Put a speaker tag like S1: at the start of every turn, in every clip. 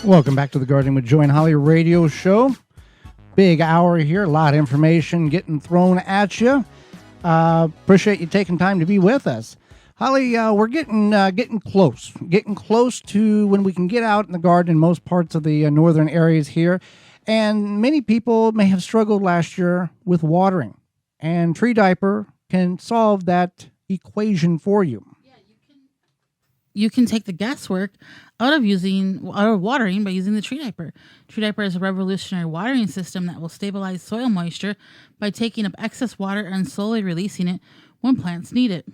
S1: Welcome back to the Gardening with Joy and Holly radio show. Big hour here, a lot of information getting thrown at you. Appreciate you taking time to be with us. Holly, we're getting close to when we can get out in the garden in most parts of the northern areas here. And many people may have struggled last year with watering. And Tree Diaper can solve that equation for you.
S2: You can take the guesswork out of watering by using the Tree Diaper. Tree Diaper is a revolutionary watering system that will stabilize soil moisture by taking up excess water and slowly releasing it when plants need it.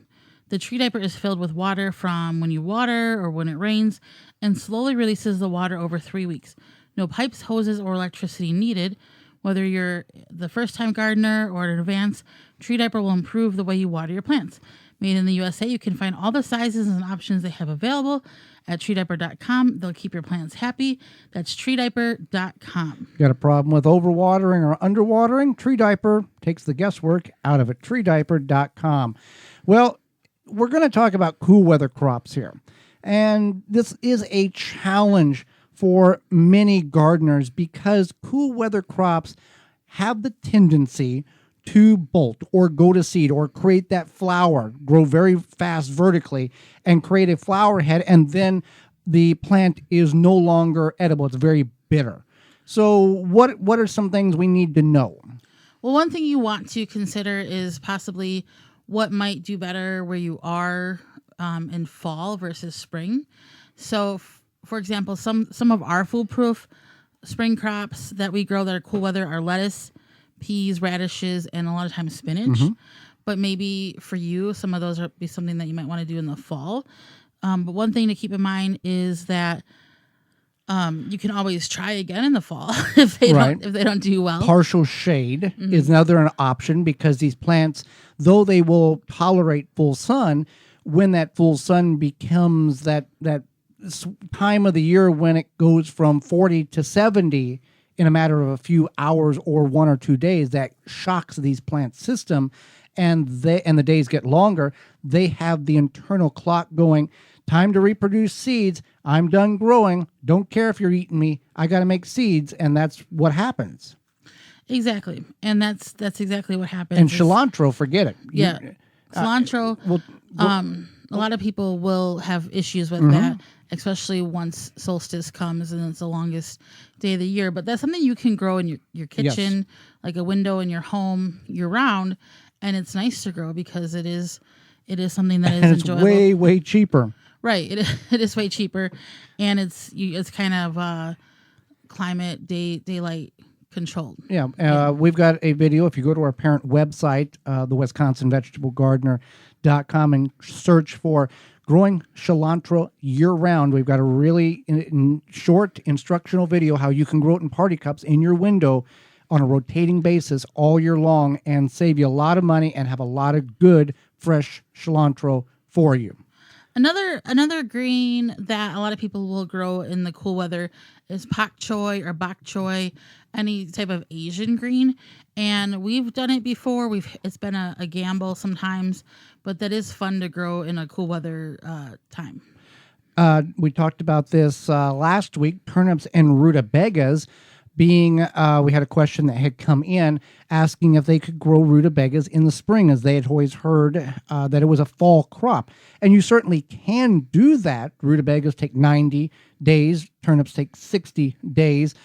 S2: The Tree Diaper is filled with water from when you water or when it rains and slowly releases the water over 3 weeks. No pipes, hoses, or electricity needed. Whether you're the first-time gardener or an advanced, Tree Diaper will improve the way you water your plants. Made in the USA, you can find all the sizes and options they have available at treediaper.com. They'll keep your plants happy. That's treediaper.com.
S1: Got a problem with overwatering or underwatering? Tree Diaper takes the guesswork out of it. treediaper.com. Well, we're going to talk about cool weather crops here. And this is a challenge for many gardeners because cool weather crops have the tendency to bolt or go to seed or create that flower, grow very fast vertically and create a flower head, and then the plant is no longer edible. It's very bitter. So what are some things we need to know?
S2: Well, one thing you want to consider is possibly what might do better where you are in fall versus spring. So, for example, some of our foolproof spring crops that we grow that are cool weather are lettuce, peas, radishes, and a lot of times spinach. Mm-hmm. But maybe for you, some of those would be something that you might want to do in the fall. But one thing to keep in mind is that you can always try again in the fall if they don't do well.
S1: Partial shade is another option because these plants, though they will tolerate full sun, when that full sun becomes that time of the year when it goes from 40 to 70 in a matter of a few hours or 1 or 2 days, that shocks these plants' system, and the days get longer. They have the internal clock going, time to reproduce seeds. I'm done growing. Don't care if you're eating me. I got to make seeds, and that's what happens.
S2: Exactly, and that's exactly what happens.
S1: And cilantro, forget it.
S2: Yeah, cilantro. A lot of people will have issues with that, especially once solstice comes and it's the longest day of the year. But that's something you can grow in your kitchen, like a window in your home year round, and it's nice to grow because it is something that is enjoyable.
S1: It's way cheaper.
S2: Right, it is way cheaper, and it's kind of climate daylight controlled.
S1: Yeah, we've got a video. If you go to our parent website, the WisconsinVegetableGardener.com, and search for growing cilantro year-round, we've got a really short instructional video how you can grow it in party cups in your window on a rotating basis all year long and save you a lot of money and have a lot of good, fresh cilantro for you.
S2: Another green that a lot of people will grow in the cool weather is pak choi or bok choy, any type of Asian green. And we've done it before. It's been a gamble sometimes, but that is fun to grow in a cool weather time.
S1: We talked about this last week, turnips and rutabagas being, we had a question that had come in asking if they could grow rutabagas in the spring, as they had always heard that it was a fall crop. And you certainly can do that. Rutabagas take 90 days, turnips take 60 days.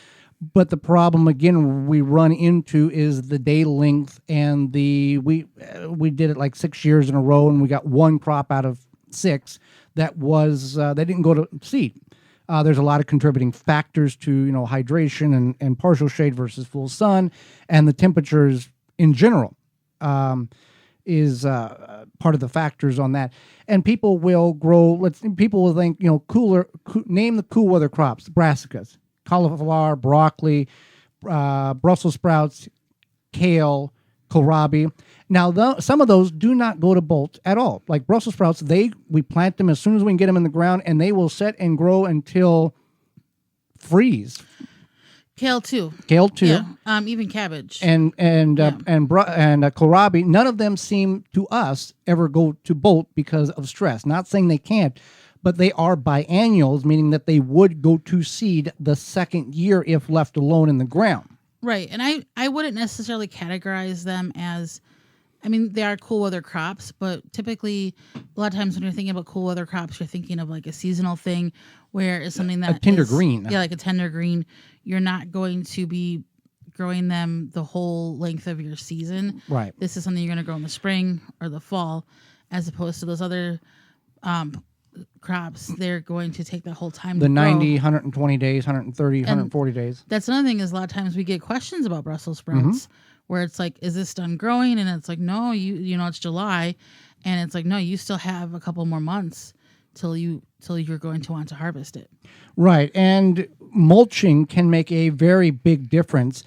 S1: But the problem, again, we run into is the day length, and we did it like 6 years in a row, and we got one crop out of 6 that was, they didn't go to seed. There's a lot of contributing factors to, hydration and partial shade versus full sun, and the temperatures in general is part of the factors on that. And people will grow. People will think, name the cool weather crops: brassicas, cauliflower, broccoli, Brussels sprouts, kale, kohlrabi. Now, some of those do not go to bolt at all. Like Brussels sprouts, we plant them as soon as we can get them in the ground, and they will set and grow until freeze.
S2: Kale too.
S1: Yeah.
S2: Even cabbage.
S1: And kohlrabi. None of them seem to us ever go to bolt because of stress. Not saying they can't, but they are biennials, meaning that they would go to seed the second year if left alone in the ground.
S2: Right. And I wouldn't necessarily categorize them as, I mean, they are cool weather crops, but typically a lot of times when you're thinking about cool weather crops, you're thinking of like a seasonal thing where it's something that
S1: a tender green.
S2: Yeah, like a tender green. You're not going to be growing them the whole length of your season.
S1: Right.
S2: This is something you're going to grow in the spring or the fall, as opposed to those other crops. They're going to take that whole time
S1: The
S2: to
S1: 90,
S2: grow.
S1: 120 days, 130, 140 days.
S2: That's another thing is a lot of times we get questions about Brussels sprouts where it's like, is this done growing? And it's like, no, you know, it's July. And it's like, no, you still have a couple more months till you're going to want to harvest it.
S1: Right. And mulching can make a very big difference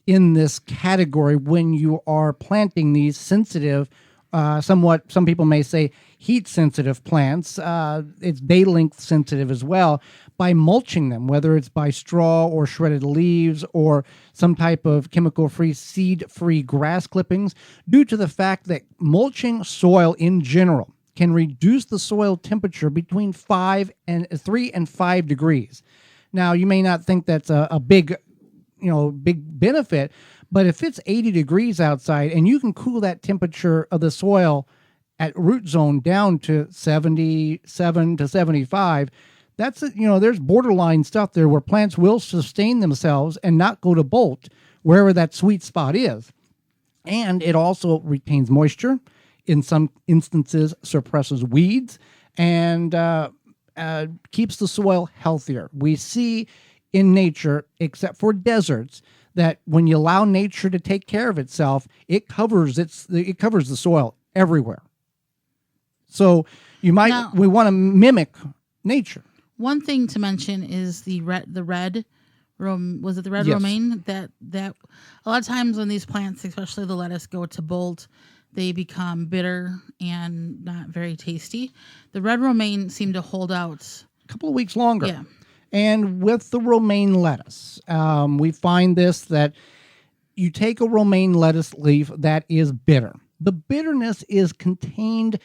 S1: in this category when you are planting these sensitive, somewhat, some people may say heat sensitive plants. It's day length sensitive as well. By mulching them, whether it's by straw or shredded leaves or some type of chemical-free, seed-free grass clippings, due to the fact that mulching soil in general can reduce the soil temperature between 3 and 5 degrees. Now, you may not think that's a big benefit, but if it's 80 degrees outside and you can cool that temperature of the soil at root zone down to 77 to 75, that's, there's borderline stuff there where plants will sustain themselves and not go to bolt wherever that sweet spot is. And it also retains moisture, in some instances suppresses weeds, and keeps the soil healthier. We see in nature, except for deserts, that when you allow nature to take care of itself, it covers the soil everywhere. So we want to mimic nature.
S2: One thing to mention is the red was it the red
S1: Yes.
S2: romaine that a lot of times when these plants, especially the lettuce, go to bolt, they become bitter and not very tasty. The red romaine seemed to hold out
S1: A couple of weeks longer.
S2: Yeah.
S1: And with the romaine lettuce, we find that you take a romaine lettuce leaf that is bitter. The bitterness is contained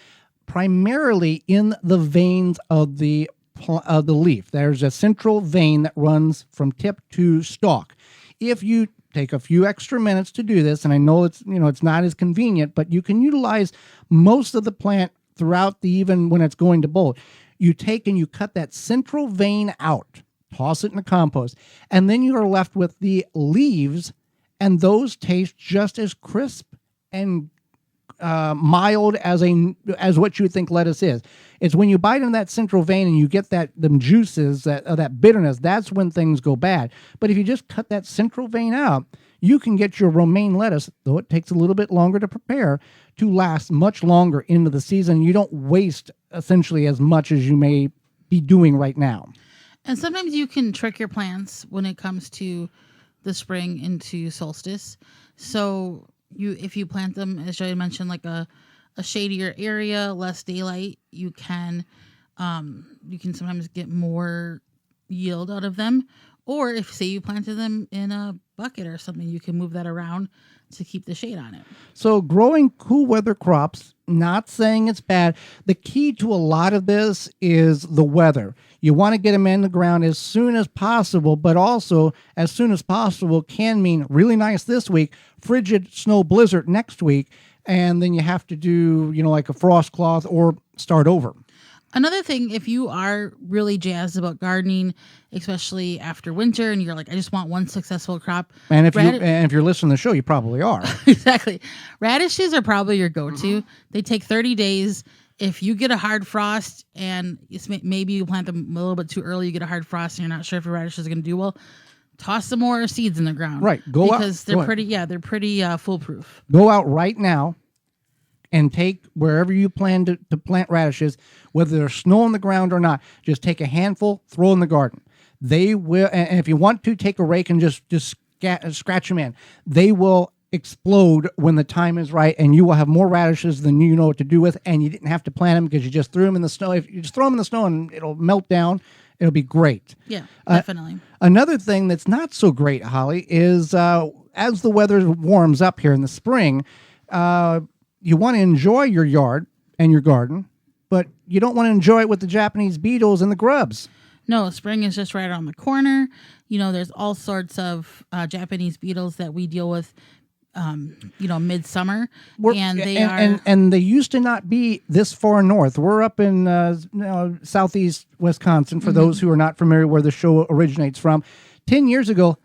S1: primarily in the veins of the leaf. There's a central vein that runs from tip to stalk. If you take a few extra minutes to do this, and I know it's not as convenient, but you can utilize most of the plant throughout even when it's going to bolt. You take and you cut that central vein out, toss it in the compost, and then you are left with the leaves, and those taste just as crisp and mild as what you would think lettuce is. It's when you bite in that central vein and you get them juices, that bitterness, that's when things go bad. But if you just cut that central vein out, you can get your romaine lettuce, though it takes a little bit longer to prepare, to last much longer into the season. You don't waste essentially as much as you may be doing right now.
S2: And sometimes you can trick your plants when it comes to the spring into solstice. So if you plant them, as Joey mentioned, like a shadier area, less daylight, you can sometimes get more yield out of them. Or if, say, you planted them in a bucket or something, you can move that around to keep the shade on it.
S1: So growing cool weather crops, not saying it's bad. The key to a lot of this is the weather. You want to get them in the ground as soon as possible, but also as soon as possible can mean really nice this week, frigid snow blizzard next week, and then you have to do, like a frost cloth or start over.
S2: Another thing, if you are really jazzed about gardening, especially after winter, and you're like, I just want one successful crop.
S1: And if you're listening to the show, you probably are.
S2: Exactly. Radishes are probably your go-to. They take 30 days. If you get a hard frost and maybe you plant them a little bit too early, you get a hard frost and you're not sure if your radishes are going to do well, toss some more seeds in the ground.
S1: Right.
S2: Because they're pretty foolproof.
S1: Go out right now and take wherever you plan to plant radishes, whether there's snow on the ground or not, just take a handful, throw in the garden. They will, and if you want to, take a rake and just scratch them in. They will explode when the time is right, and you will have more radishes than you know what to do with, and you didn't have to plant them because you just threw them in the snow. If you just throw them in the snow and it'll melt down, it'll be great.
S2: Yeah, definitely.
S1: Another thing that's not so great, Holly, is as the weather warms up here in the spring, you want to enjoy your yard and your garden, but you don't want to enjoy it with the Japanese beetles and the grubs.
S2: No, spring is just right around the corner. There's all sorts of Japanese beetles that we deal with, midsummer. And
S1: they used to not be this far north. We're up in southeast Wisconsin, for those who are not familiar where the show originates from. 10 years ago,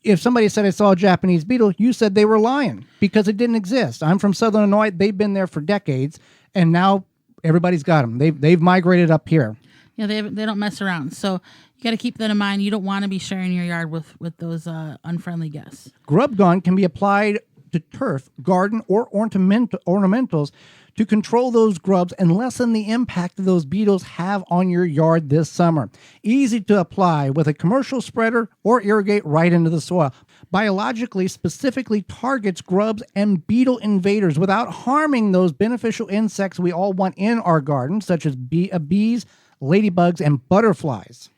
S1: if somebody said I saw a Japanese beetle, you said they were lying because it didn't exist. I'm from Southern Illinois. They've been there for decades, and now everybody's got them. They've migrated up here.
S2: Yeah, they don't mess around. So you got to keep that in mind. You don't want to be sharing your yard with those unfriendly guests.
S1: Grub Gone can be applied to turf, garden, or ornamentals to control those grubs and lessen the impact that those beetles have on your yard this summer. Easy to apply with a commercial spreader or irrigate right into the soil. Biologically specifically targets grubs and beetle invaders without harming those beneficial insects we all want in our gardens, such as bees, ladybugs, and butterflies.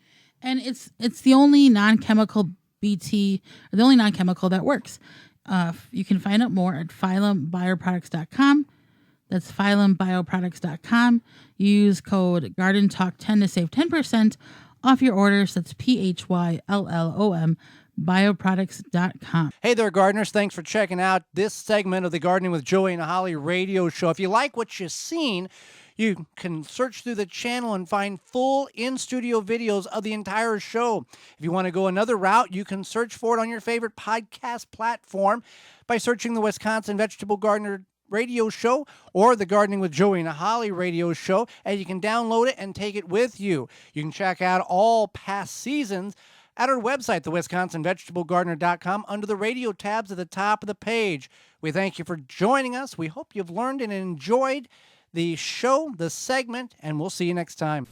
S2: And it's the only non-chemical BT, or the only non-chemical that works. You can find out more at phyllumbioproducts.com. That's phyllumbioproducts.com. Use code GardenTalk10 to save 10% off your orders. That's PHYLLOM bioproducts.com.
S1: Hey there, gardeners. Thanks for checking out this segment of the Gardening with Joey and Holly radio show. If you like what you've seen, you can search through the channel and find full in-studio videos of the entire show. If you want to go another route, you can search for it on your favorite podcast platform by searching the Wisconsin Vegetable Gardener radio show or the Gardening with Joey and Holly radio show, and you can download it and take it with you. You can check out all past seasons at our website, thewisconsinvegetablegardener.com, under the radio tabs at the top of the page. We thank you for joining us. We hope you've learned and enjoyed the show, the segment, and we'll see you next time.